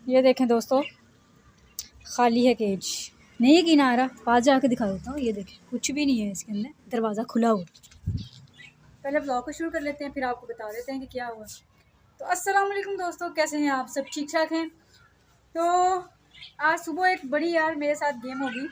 ये देखें दोस्तों, खाली है केज। नहीं यकीन आ रहा, पास जाके दिखा देता हूँ। ये देखें, कुछ भी नहीं है इसके अंदर, दरवाज़ा खुला हुआ। पहले ब्लॉग को शुरू कर लेते हैं, फिर आपको बता देते हैं कि क्या हुआ। तो अस्सलाम वालेकुम दोस्तों, कैसे हैं आप? सब ठीक ठाक हैं? तो आज सुबह एक बड़ी यार मेरे साथ गेम होगी।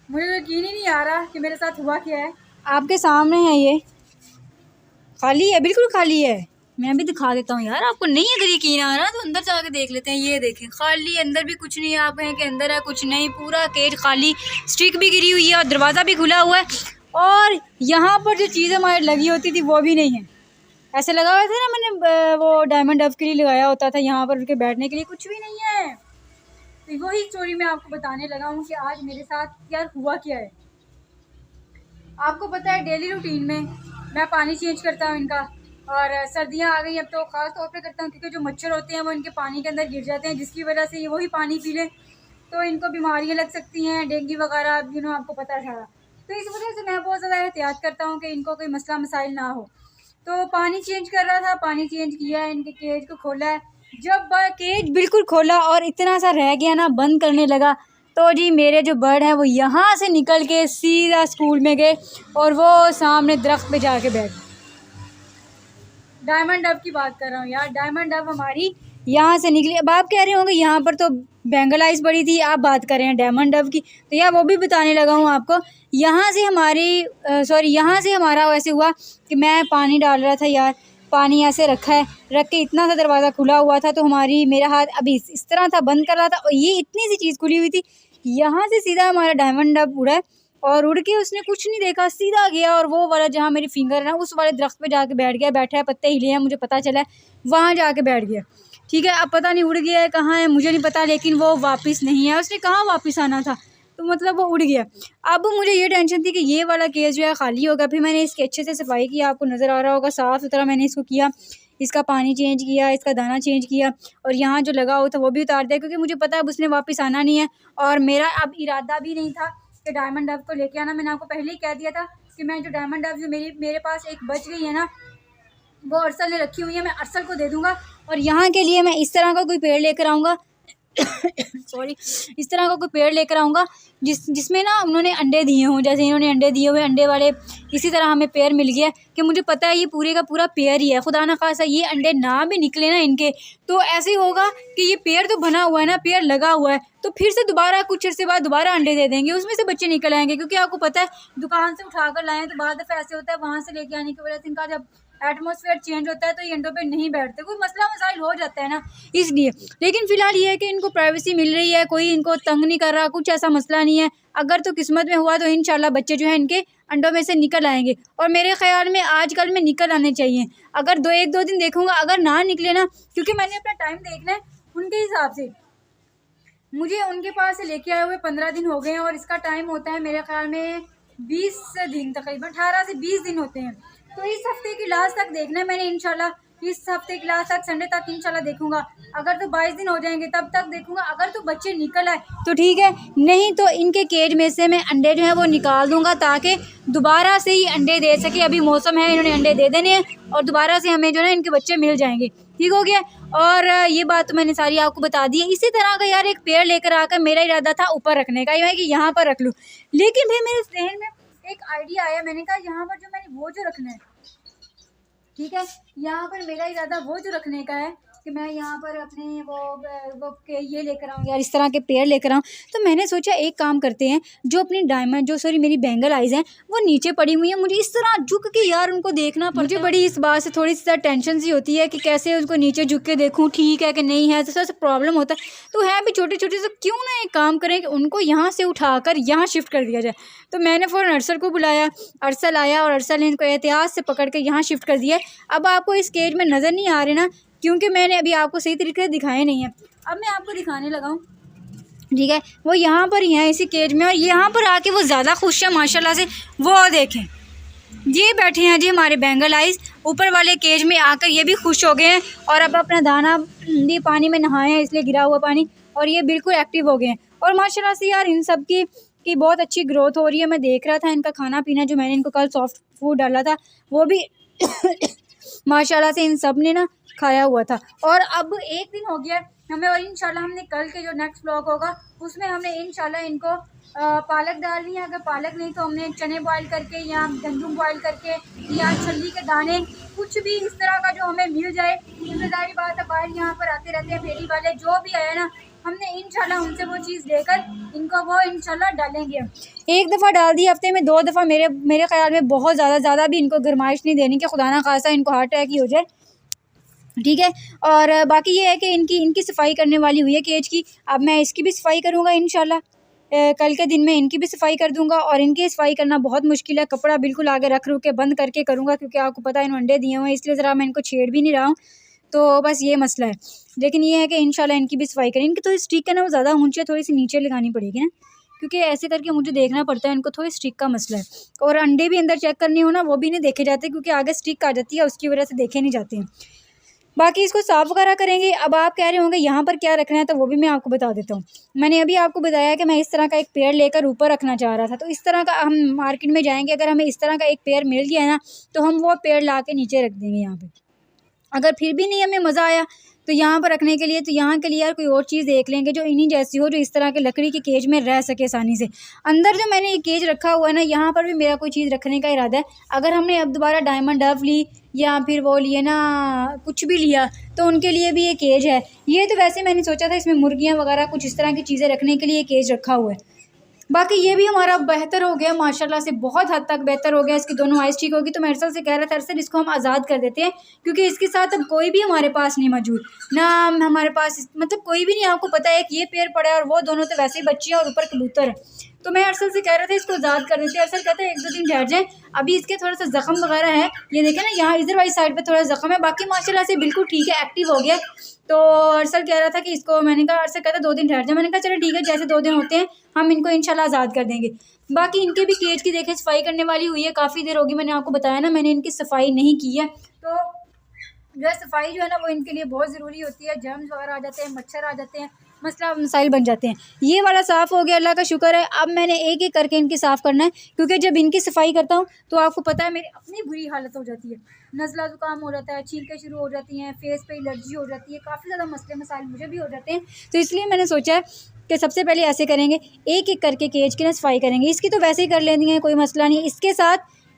मुझे यकीन ही नहीं आ रहा कि मेरे साथ हुआ क्या है। आपके सामने है, ये खाली है, बिल्कुल खाली है। मैं भी दिखा देता हूँ यार आपको। नहीं अगर यकीन आ रहा तो अंदर जाके देख लेते हैं। ये देखें, खाली, अंदर भी कुछ नहीं है। आप कहें कि अंदर है, कुछ नहीं, पूरा केज खाली। स्टिक भी गिरी हुई है और दरवाज़ा भी खुला हुआ है। और यहाँ पर जो चीज़ें हमारी लगी होती थी वो भी नहीं है। ऐसे लगा हुआ था ना, मैंने वो डायमंड डव के लिए लगाया होता था यहाँ पर उनके बैठने के लिए, कुछ भी नहीं है। तो वही स्टोरी मैं आपको बताने लगा हूँ कि आज मेरे साथ यार हुआ क्या है। आपको पता है डेली रूटीन में मैं पानी चेंज करता हूँ इनका, और सर्दियाँ आ गई अब तो ख़ास तौर पे करता हूँ, क्योंकि जो मच्छर होते हैं वो इनके पानी के अंदर गिर जाते हैं, जिसकी वजह से ये वही पानी पी लें तो इनको बीमारियाँ लग सकती हैं, डेंगू वगैरह, आपको पता है सारा। तो इस वजह से मैं बहुत ज़्यादा एहतियात करता हूँ कि इनको कोई मसला मसाइल ना हो। तो पानी चेंज कर रहा था, पानी चेंज किया है, इनके केज को खोला है। जब केज बिल्कुल खोला और इतना सा रह गया ना, बंद करने लगा, तो जी मेरे जो बर्ड हैं वो यहाँ से निकल के सीधा स्कूल में गए और वो सामने दरख्त पे जाके बैठ। डायमंड डव की बात कर रहा हूँ यार, डायमंड डव हमारी यहाँ से निकली। अब आप कह रहे होंगे यहाँ पर तो बेंगल आइस बड़ी थी, आप बात कर रहे हैं डायमंड डव की। तो यार वो भी बताने लगा हूँ आपको। यहाँ से यहाँ से हमारा वैसे हुआ कि मैं पानी डाल रहा था यार, पानी ऐसे रखा है, रख के इतना सा दरवाज़ा खुला हुआ था, तो मेरा हाथ अभी इस तरह था, बंद कर रहा था, और ये इतनी सी चीज़ खुली हुई थी। यहाँ से सीधा हमारा डायमंड डव उड़ा है और उड़ के उसने कुछ नहीं देखा, सीधा गया और वो वाला जहाँ मेरी फिंगर है ना, उस वाले दरख्त पे जाके बैठ गया। बैठा है, पत्ते हिले हैं, मुझे पता चला है, वहाँ जाके बैठ गया। ठीक है, अब पता नहीं उड़ गया है कहाँ है, मुझे नहीं पता, लेकिन वो वापस नहीं है। उसने कहाँ वापस आना था, तो मतलब वो उड़ गया। अब मुझे ये टेंशन थी कि ये वाला केस जो है खाली होगा। फिर मैंने इसकी अच्छे से सफाई की, आपको नज़र आ रहा होगा, साफ़ सुथरा मैंने इसको किया, इसका पानी चेंज किया, इसका दाना चेंज किया, और यहाँ जो लगा हो था वो भी उतार दिया, क्योंकि मुझे पता है अब उसने वापस आना नहीं है। और मेरा अब इरादा भी नहीं था कि डायमंड डव को लेके आना। मैंने आपको पहले ही कह दिया था कि मैं जो डायमंड डव जो मेरे पास एक बच गई है ना, वो अरसल ने रखी हुई है, मैं अरसल को दे दूँगा। और यहाँ के लिए मैं इस तरह का कोई पेड़ लेकर आऊँगा सॉरी, इस तरह का कोई पेड़ लेकर आऊँगा जिसमें ना उन्होंने अंडे दिए हों, जैसे इन्होंने अंडे दिए हुए, अंडे वाले इसी तरह हमें पेड़ मिल गया कि मुझे पता है ये पूरे का पूरा पेड़ ही है। खुदा ना खासा ये अंडे ना भी निकले ना इनके, तो ऐसे ही होगा कि ये पेड़ तो बना हुआ है ना, पेड़ लगा हुआ है, तो फिर से दोबारा कुछ अर्से बाद दोबारा अंडे दे देंगे, उसमें से बच्चे निकल आएंगे। क्योंकि आपको पता है दुकान से उठा कर लाएँ तो बाद दफ़ा ऐसे होता है, वहाँ से लेके आने की वजह से इनका जब एटमॉस्फेयर चेंज होता है तो ये अंडों पे नहीं बैठते, कोई मसला मसाइल हो जाता है ना, इसलिए। लेकिन फ़िलहाल ये है कि इनको प्राइवेसी मिल रही है, कोई इनको तंग नहीं कर रहा, कुछ ऐसा मसला नहीं है। अगर तो किस्मत में हुआ तो इंशाल्लाह बच्चे जो हैं इनके अंडों में से निकल आएंगे, और मेरे ख़्याल में आजकल में निकल आने चाहिए। अगर एक दो दिन देखूँगा, अगर ना निकले ना, क्योंकि मैंने अपना टाइम देखना है उनके हिसाब से। मुझे उनके पास से लेके आए हुए 15 दिन हो गए हैं, और इसका टाइम होता है मेरे ख्याल में 20 दिन, तकरीबन 18 से 20 दिन होते हैं। तो इस हफ्ते की लास्ट तक देखना है मैंने, इंशाल्लाह इस हफ्ते की लास्ट तक, संडे तक इंशाल्लाह देखूंगा। अगर तो 22 दिन हो जाएंगे तब तक देखूंगा। अगर तो बच्चे निकल आए तो ठीक है, नहीं तो इनके केज में से मैं अंडे जो है वो निकाल दूंगा, ताकि दोबारा से ही अंडे दे सके। अभी मौसम है, इन्होंने अंडे दे देने हैं और दोबारा से हमें जो है इनके बच्चे मिल जाएंगे। ठीक हो गया। और ये बात तो मैंने सारी आपको बता दी है। इसी तरह का यार एक पेड़ लेकर आकर मेरा इरादा था ऊपर रखने का, कि यहाँ पर रख लूँ, लेकिन फिर मेरे जहन में एक आइडिया आया। मैंने कहा यहाँ पर जो मैंने वो जो रखना है, ठीक है, यहाँ पर मेरा इरादा वो जो रखने का है कि मैं यहाँ पर अपने वो ये लेकर आऊँ यार, इस तरह के पेड़ लेकर आऊँ। तो मैंने सोचा एक काम करते हैं, जो अपनी मेरी बेंगल आइज़ हैं वो नीचे पड़ी हुई हैं, मुझे इस तरह झुक के यार उनको देखना पड़ता है। मुझे बड़ी इस बात से थोड़ी सी टेंशन सी होती है कि कैसे उनको नीचे झुक के देखूँ, ठीक है कि नहीं है, तो थोड़ा सा प्रॉब्लम होता है। तो है भी छोटे छोटे, से क्यों ना एक काम करें कि उनको यहाँ से उठाकर यहाँ शिफ्ट कर दिया जाए। तो मैंने फ़ौरन अरसल को बुलाया, अरसल आया और अरसल ने इनको एहतियात से पकड़ के यहाँ शिफ्ट कर दिया। अब आपको इस केज में नज़र नहीं आ रहे ना, क्योंकि मैंने अभी आपको सही तरीके से दिखाए नहीं है। अब मैं आपको दिखाने लगा हूँ, ठीक है, वो यहाँ पर ही है इसी केज में, और यहाँ पर आके वो ज़्यादा खुश है माशाल्लाह से। वो देखें, ये बैठे हैं जी हमारे बेंगल आइज़ ऊपर वाले केज में आकर, ये भी खुश हो गए हैं और अब अपना दाना भी पानी में नहाए हैं, इसलिए गिरा हुआ पानी, और ये बिल्कुल एक्टिव हो गए हैं। और माशाल्लाह से यार इन सब की बहुत अच्छी ग्रोथ हो रही है। मैं देख रहा था इनका खाना पीना, जो मैंने इनको कल सॉफ्ट फूड डाला था वो भी माशाल्लाह से इन सब ने ना खाया हुआ था। और अब एक दिन हो गया हमें, और इंशाल्लाह हमने कल के जो नेक्स्ट ब्लॉग होगा उसमें हमने इंशाल्लाह इनको पालक डालनी है। अगर पालक नहीं तो हमने चने बॉयल करके या गंदम बॉयल करके या छल्ली के दाने, कुछ भी इस तरह का जो हमें मिल जाए। जिम्मेदारी बात है, बाहर यहाँ पर आते रहते हैं फेरी वाले, जो भी आए ना हमने इंशाल्लाह उनसे वो चीज़ लेकर इनको वो इंशाल्लाह डालेंगे। एक दफ़ा डाल दी, हफ्ते में 2 दफ़ा मेरे ख्याल में बहुत ज़्यादा भी इनको गरमाइश नहीं देनी कि खुदा ना खासा इनको हार्ट अटैक ही हो जाए, ठीक है। और बाकी ये है कि इनकी सफाई करने वाली हुई है केज की। अब मैं इसकी भी सफाई करूँगा इंशाल्लाह। कल के दिन में इनकी भी सफाई कर दूँगा। और इनकी सफाई करना बहुत मुश्किल है, कपड़ा बिल्कुल आगे रख के बंद करके करूँगा, क्योंकि आपको पता है इन अंडे दिए हुए हैं, इसलिए ज़रा मैं इनको छेड़ भी नहीं रहा हूँ। तो बस ये मसला है। लेकिन ये है कि इंशाल्लाह इनकी भी सफाई करें। इनकी थोड़ी स्टिक है ना वो ज़्यादा ऊँची है, थोड़ी सी नीचे लगानी पड़ेगी ना, क्योंकि ऐसे करके मुझे देखना पड़ता है, इनको थोड़ी स्टिक का मसला है। और अंडे भी अंदर चेक करने हो ना वो भी नहीं देखे जाते, क्योंकि आगे स्टिक आ जाती है, उसकी वजह से देखे नहीं जाते हैं। बाकी इसको साफ़ वगैरह करेंगे। अब आप कह रहे होंगे यहाँ पर क्या रखना है, तो वो भी मैं आपको बता देता हूँ। मैंने अभी आपको बताया कि मैं इस तरह का एक पेड़ लेकर ऊपर रखना चाह रहा था, तो इस तरह का हम मार्केट में जाएंगे, अगर हमें इस तरह का एक पेड़ मिल गया है ना, तो हम वो पेड़ ला के नीचे रख देंगे यहाँ पे। अगर फिर भी नहीं हमें मज़ा आया तो यहाँ पर रखने के लिए, तो यहाँ के लिए यार कोई और चीज़ देख लेंगे जो इन्हीं जैसी हो, जो इस तरह के लकड़ी के केज में रह सके आसानी से। अंदर जो मैंने ये केज रखा हुआ है ना, यहाँ पर भी मेरा कोई चीज़ रखने का इरादा है। अगर हमने अब दोबारा डायमंड डव ली या फिर वो लिए ना कुछ भी लिया, तो उनके लिए भी ये केज है। ये तो वैसे मैंने सोचा था इसमें मुर्गियाँ वगैरह कुछ इस तरह की चीज़ें रखने के लिए केज रखा हुआ है। बाकी ये भी हमारा बेहतर हो गया माशाल्लाह से, बहुत हद तक बेहतर हो गया। इसकी दोनों आइज़ ठीक होगी। तो मैं अरसल से कह रहा था, अरसल इसको हम आज़ाद कर देते हैं, क्योंकि इसके साथ अब कोई भी हमारे पास नहीं मौजूद, ना हमारे पास मतलब कोई भी नहीं। आपको पता है कि ये पेड़ पड़ा है और वो दोनों तो वैसे ही बच्चे हैं और ऊपर कबूतर है। तो मैं अरसल से कह रहा था इसको आज़ाद कर देते हैं। अरसल कहते हैं 1-2 दिन ठहर जाए, अभी इसके थोड़ा सा ज़ख्म वगैरह है, ये देखें ना यहाँ इधर वाली साइड पे थोड़ा ज़ख्म है, बाकी माशाल्लाह से बिल्कुल ठीक है, एक्टिव हो गया। तो अरसल कह रहा था कि इसको, मैंने कहा, अरसल कहता 2 दिन ठहर जाए। मैंने कहा चलो ठीक है, जैसे 2 दिन होते हैं हम इनको इंशाल्लाह आज़ाद कर देंगे। बाकी इनके भी केज की देखें सफाई करने वाली हुई है, काफ़ी देर होगी, मैंने आपको बताया ना मैंने इनकी सफाई नहीं की है। तो जो है सफाई जो है ना वो इनके लिए बहुत ज़रूरी होती है। जर्म्स वगैरह आ जाते हैं, मच्छर आ जाते हैं, मसला मसाइल बन जाते हैं। ये वाला साफ़ हो गया, अल्लाह का शुक्र है। अब मैंने एक एक करके इनकी साफ़ करना है, क्योंकि जब इनकी सफाई करता हूँ तो आपको पता है मेरी अपनी बुरी हालत हो जाती है, नज़ला ज़ुकाम हो जाता है, छींकें शुरू हो जाती हैं, फेस पे एलर्जी हो जाती है, काफ़ी ज़्यादा मसले मसाइल मुझे भी हो जाते हैं। तो इसलिए मैंने सोचा है कि सबसे पहले ऐसे करेंगे, एक एक करके केज की ना सफाई करेंगे। इसकी तो वैसे ही कर लेनी है, कोई मसला नहीं है। इसके साथ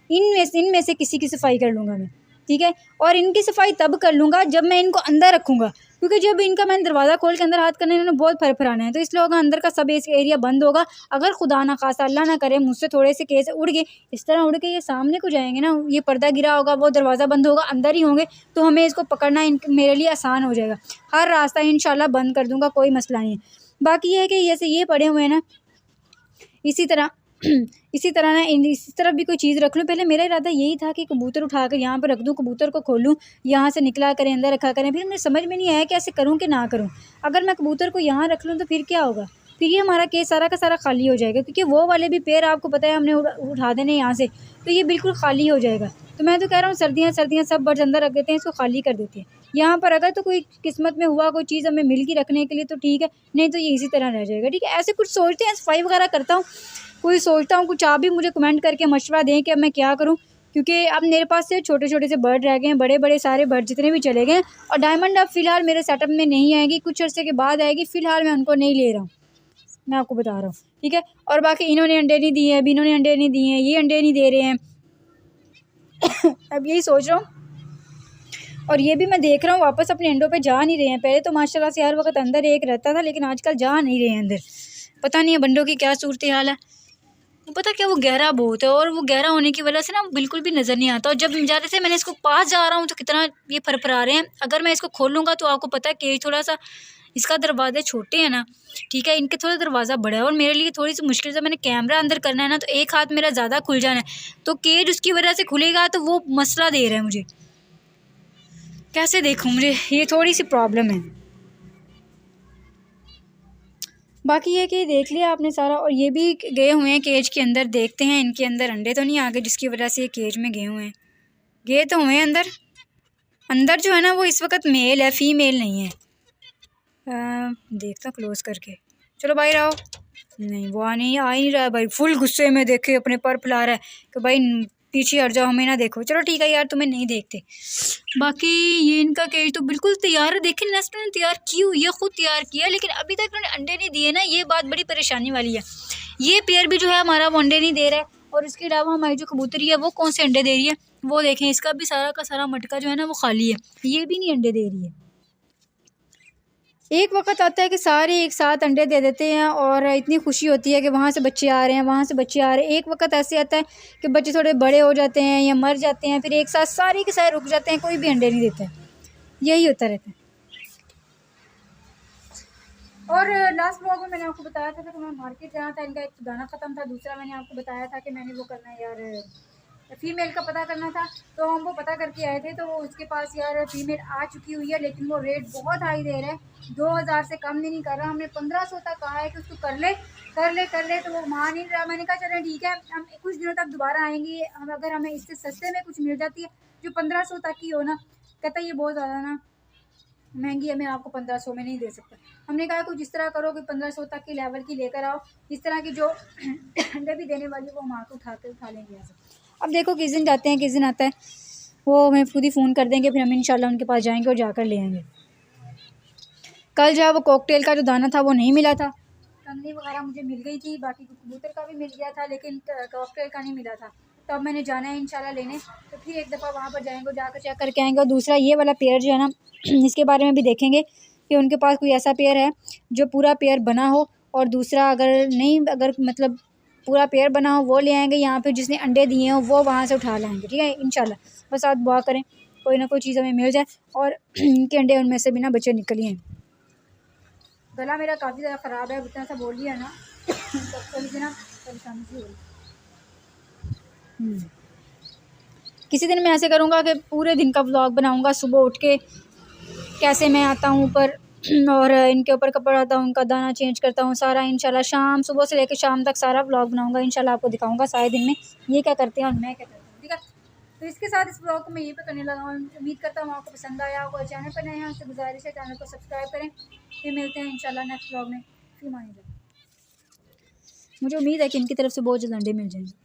इनमें से किसी की सफाई कर लूँगा मैं, ठीक है। और इनकी सफाई तब कर लूँगा जब मैं इनको अंदर रखूँगा, क्योंकि जब इनका मैंने दरवाज़ा खोल के अंदर हाथ करना है, इन्होंने बहुत फरफराना है, तो इसलिए होगा अंदर का सब इस एरिया बंद होगा। अगर खुदा ना खासा अल्लाह ना करे मुझसे थोड़े से केस उड़ गए, इस तरह उड़ के ये सामने को जाएंगे ना, ये पर्दा गिरा होगा, वो दरवाज़ा बंद होगा, अंदर ही होंगे, तो हमें इसको पकड़ना मेरे लिए आसान हो जाएगा। हर रास्ता इंशाल्लाह बंद कर दूँगा, कोई मसला नहीं है। बाकी ये है कि जैसे ये पड़े हुए हैं ना, इसी तरह इसी तरह ना इस तरफ भी कोई चीज़ रख लूँ। पहले मेरा इरादा यही था कि कबूतर उठा कर यहाँ पर रख दूँ, कबूतर को खोलूँ, यहाँ से निकला करें, अंदर रखा करें। फिर मुझे समझ में नहीं आया कि ऐसे करूँ कि ना करूँ। अगर मैं कबूतर को यहाँ रख लूँ तो फिर क्या होगा, फिर ये हमारा केस सारा का सारा खाली हो जाएगा, क्योंकि वो वाले भी पेड़ आपको पता है हमने उठा देने यहाँ से, तो ये बिल्कुल खाली हो जाएगा। तो मैं तो कह रहा हूँ सर्दियाँ सब बर्ड्स अंदर रख देते हैं, इसको खाली कर देते हैं। यहाँ पर अगर तो कोई किस्मत में हुआ कोई चीज़ हमें मिल गई रखने के लिए तो ठीक है, नहीं तो ये इसी तरह रह जाएगा, ठीक है। ऐसे कुछ सोचते हैं, सफाई वगैरह करता हूँ, कोई सोचता हूँ कुछ। आप भी मुझे कमेंट करके मशवरा दें कि अब मैं क्या करूँ, क्योंकि अब मेरे पास से छोटे छोटे से बर्ड रह गए हैं, बड़े बड़े सारे बर्ड जितने भी चले गए। और डायमंड अब फ़िलहाल मेरे सेटअप में नहीं आएगी, कुछ अर्से के बाद आएगी, फ़िलहाल मैं उनको नहीं ले रहा हूँ, मैं आपको बता रहा हूँ, ठीक है। और बाकी इन्होंने अंडे नहीं दिए हैं, अभी इन्होंने अंडे नहीं दिए हैं, ये अंडे नहीं दे रहे हैं। अब यही सोच रहा हूँ, और ये भी मैं देख रहा हूँ वापस अपने अंडों पे जा नहीं रहे हैं। पहले तो माशाल्लाह से हर वक्त अंदर एक रहता था, लेकिन आजकल जा नहीं रहे हैं अंदर। पता नहीं है बंडों की क्या सूरत हाल है। वो पता क्या, वो गहरा बहुत है, और वो गहरा होने की वजह से ना बिल्कुल भी नज़र नहीं आता। और जब ज़्यादा से मैंने इसको पास जा रहा हूँ तो कितना ये फरफरा रहे हैं। अगर मैं इसको खोलूँगा तो आपको पता है केज थोड़ा सा, इसका दरवाजे छोटे हैं ना, ठीक है, इनके थोड़ा दरवाज़ा बड़ा है, और मेरे लिए थोड़ी सी मुश्किल से मैंने कैमरा अंदर करना है ना, तो एक हाथ मेरा ज़्यादा खुल जाना है, तो केज उसकी वजह से खुलेगा, तो वो मसला दे रहा है मुझे। कैसे देखूँ, मुझे ये थोड़ी सी प्रॉब्लम है। बाकी ये कि देख लिया आपने सारा, और ये भी गए हुए हैं केज के अंदर। देखते हैं इनके अंदर अंडे तो नहीं आ गए जिसकी वजह से ये केज में गए हुए हैं। गए तो हुए हैं अंदर। अंदर जो है ना वो इस वक्त मेल है, फीमेल नहीं है। देखता क्लोज करके, चलो बाहर आओ। नहीं वो आ ही नहीं रहा है भाई, फुल गुस्से में देखे अपने पर फैला रहा है कि भाई पीछे हट जाओ, हमें ना देखो। चलो ठीक है यार, तुम्हें नहीं देखते। बाकी ये इनका केज तो बिल्कुल तैयार है। देखें नेस्ट ने तैयार की हुई है, खुद तैयार किया है, लेकिन अभी तक उन्होंने अंडे नहीं दिए ना। ये बात बड़ी परेशानी वाली है। ये पेयर भी जो है हमारा वो अंडे नहीं दे रहा है। और इसके अलावा हमारी जो कबूतरी है वो कौन से अंडे दे रही है, वो देखें, इसका भी सारा का सारा मटका जो है ना वो खाली है, ये भी नहीं अंडे दे रही है। एक वक्त आता है कि सारे एक साथ अंडे दे देते हैं और इतनी खुशी होती है कि वहाँ से बच्चे आ रहे हैं, वहाँ से बच्चे आ रहे हैं। एक वक्त ऐसे आता है कि बच्चे थोड़े बड़े हो जाते हैं या मर जाते हैं, फिर एक साथ सारे के सारे रुक जाते हैं, कोई भी अंडे नहीं देता है। यही होता रहता है। और लास्ट ब्लॉग में मैंने आपको बताया था कि मैं मार्केट जाना था, इनका एक दाना ख़त्म था, दूसरा मैंने आपको बताया था कि मैंने वो करना है यार, फीमेल का पता करना था। तो हम वो पता करके आए थे, तो वो उसके पास यार फीमेल आ चुकी हुई है, लेकिन वो रेट बहुत हाई दे रहा है, 2000 से कम नहीं कर रहा। हमने 1500 तक कहा है कि उसको कर ले, तो वो मान नहीं रहा। मैंने कहा चलें ठीक है, हम कुछ दिनों तक दोबारा आएंगे, हम अगर हमें इससे सस्ते में कुछ मिल जाती है जो 1500 तक की हो ना। कहता है ये बहुत ज़्यादा ना महंगी है, मैं आपको 1500 में नहीं दे सकता। हमने कहा कुछ इस तरह करो कि 1500 तक की लेवल की लेकर आओ, इस तरह की जो अंडे भी देने वाली वो हम आके उठा लेंगे ऐसे। अब देखो किस दिन जाते हैं, किस दिन आता है, वो हमें खुद ही फ़ोन कर देंगे, फिर हम इंशाल्लाह उनके पास जाएंगे और जाकर ले आएंगे। कल जो है वो कॉकटेल का जो दाना था वो नहीं मिला था, कंगनी वगैरह मुझे मिल गई थी, बाकी कबूतर का भी मिल गया था, लेकिन कॉकटेल का नहीं मिला था। तो अब मैंने जाना है इंशाल्लाह लेने, तो फिर एक दफ़ा वहाँ पर जाएंगे, जाकर चेक करके आएंगे। और दूसरा ये वाला पेयर जो है ना इसके बारे में भी देखेंगे कि उनके पास कोई ऐसा पेयर है जो पूरा पेयर बना हो, और दूसरा अगर मतलब पूरा पेयर बना हो वो ले आएंगे, यहाँ पे जिसने अंडे दिए हों वो वहाँ से उठा लाएंगे, ठीक है इंशाल्लाह। बस आप दुआ करें कोई ना कोई चीज़ हमें मिल जाए और इनके अंडे उनमें से भी ना बच्चे निकलिए। गला मेरा काफ़ी ज़्यादा ख़राब है, इतना सा बोल लिया ना तो थोड़ी सी ना परेशानी सी हो रही। किसी दिन मैं ऐसे करूँगा कि पूरे दिन का व्लॉग बनाऊँगा, सुबह उठ के कैसे मैं आता हूँ ऊपर और इनके ऊपर कपड़ा आता हूँ, उनका दाना चेंज करता हूँ सारा, इंशाल्लाह शाम सुबह से लेकर शाम तक सारा व्लॉग बनाऊँगा, इंशाल्लाह आपको दिखाऊँगा सारे दिन में ये क्या करते हैं और मैं क्या करती हूँ, ठीक है। तो इसके साथ इस ब्लॉग को मैं यहीं पे करने लगा हूँ। उम्मीद करता हूँ आपको पसंद आया होगा। चैनल पर नए हैं उनसे गुजारिश है चैनल को सब्सक्राइब करें। फिर मिलते हैं इंशाल्लाह नेक्स्ट ब्लॉग में। फिर मानिए, मुझे उम्मीद है कि इनकी तरफ से बहुत जल्द अंडे मिल जाएंगे।